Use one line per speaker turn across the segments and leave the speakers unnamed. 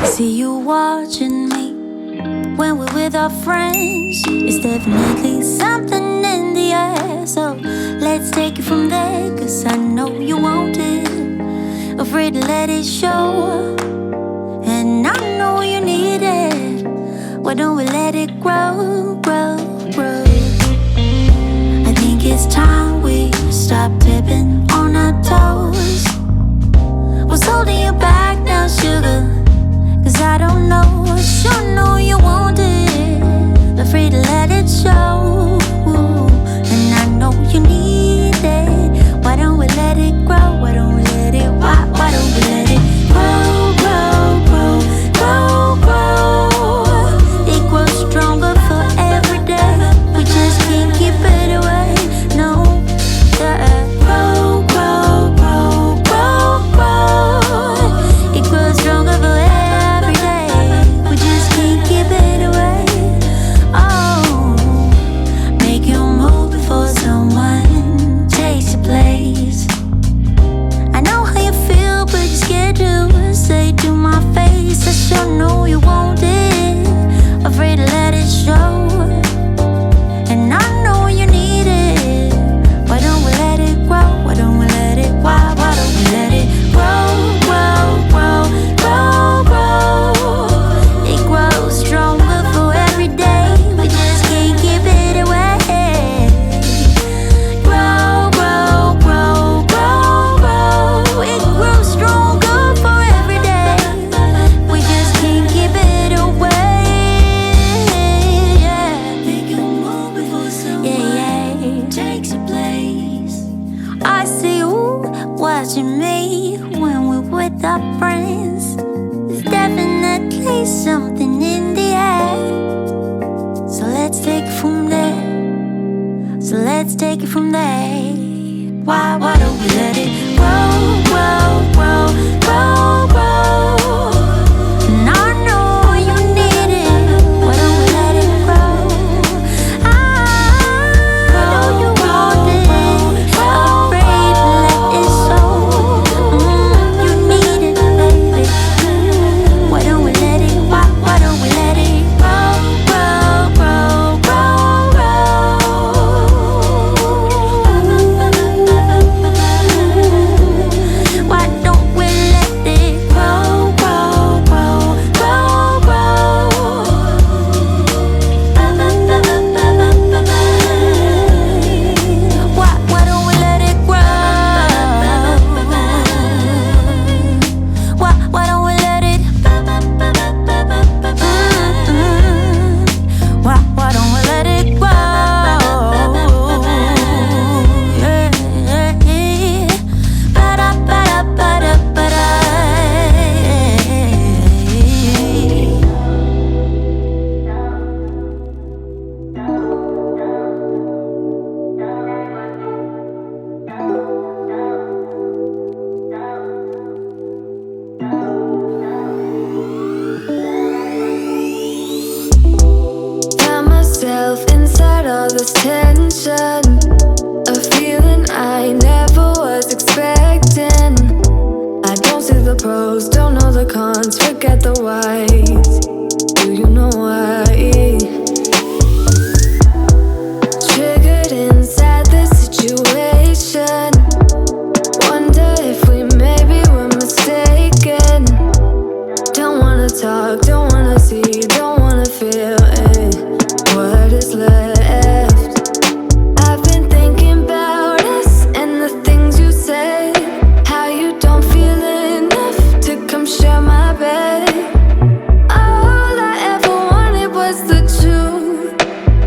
See you watching me when we're with our friends. It's definitely something in the air. So let's take it from there, 'cause I know you want it. Afraid to let it show, and I know you need it. Why don't we let it grow, grow, grow? I think it's time we stop tipping on our toes. What's holding you back now, sugar? 'Cause I don't know, sure know you want it. Afraid to let it show, and I know you need it. Why don't we let it grow? Why don't we let it, why don't we let it grow, grow, grow, grow, grow? It grows stronger for every day. We just can't keep it away, no. Grow, grow, grow, grow, grow. It grows stronger for every day. We just can't keep it away. Oh, make you move before someone takes your place. I know how you feel, but you're scared to say to my face. I sure know you want it. Afraid to let it show, and I know you need it. Why don't we let it grow? Why don't we let it? Why don't we let it grow, grow, grow, grow, grow? It grows stronger for every day. We just can't keep it away. Grow, grow, grow, grow, grow. It grows stronger for every day. We just can't keep it away. Yeah. Make you move before someone takes your place. I see you watching me when we're with our friends. There's definitely something in the air. So let's take it from there. So let's take it from there. Why don't we let it grow, grow, grow, grow, grow? And I know you need it. Why don't we let it grow? I know you want it. Afraid to let it show. You need it, baby. Why don't we let it? Why don't we let it grow, grow, grow, grow, grow? Why don't we let it grow, grow, grow, grow, grow? Why don't we let it grow? Why don't we let it? Why don't we let it grow? Yeah, yeah, yeah. Ba-da, ba-da, ba-da, ba-da.
Found myself inside all this tension, a feeling I never was expecting. I don't see the pros, don't know the cons, forget the whys. Do you know why? Triggered inside this situation. Wonder if we maybe were mistaken. Don't wanna talk, don't wanna see, don't wanna feel it. What is left? I've been thinking about us and the things you say. How you don't feel enough to come share my bed. All I ever wanted was the truth,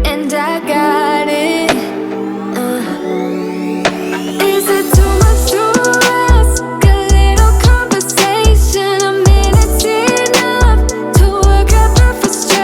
and I got it. Is it too much to ask? A little conversation, a minute's enough to work out the frustration.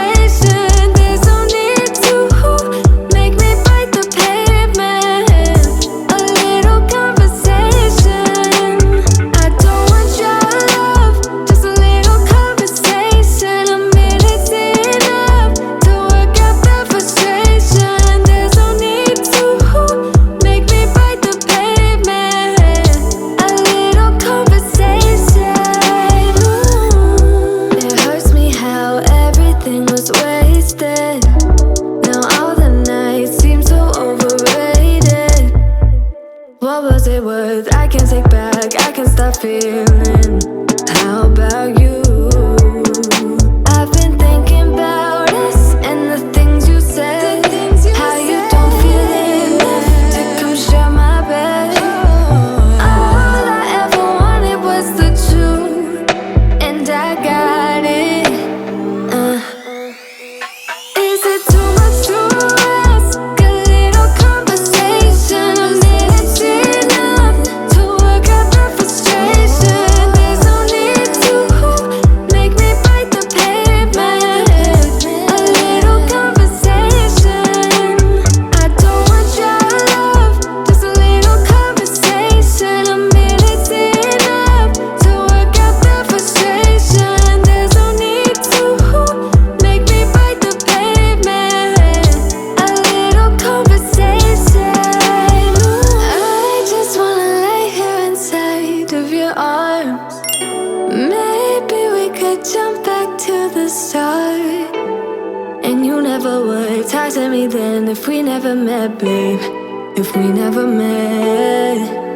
jump back to the start. And you never would talk to me then if we never met, babe. If we never met.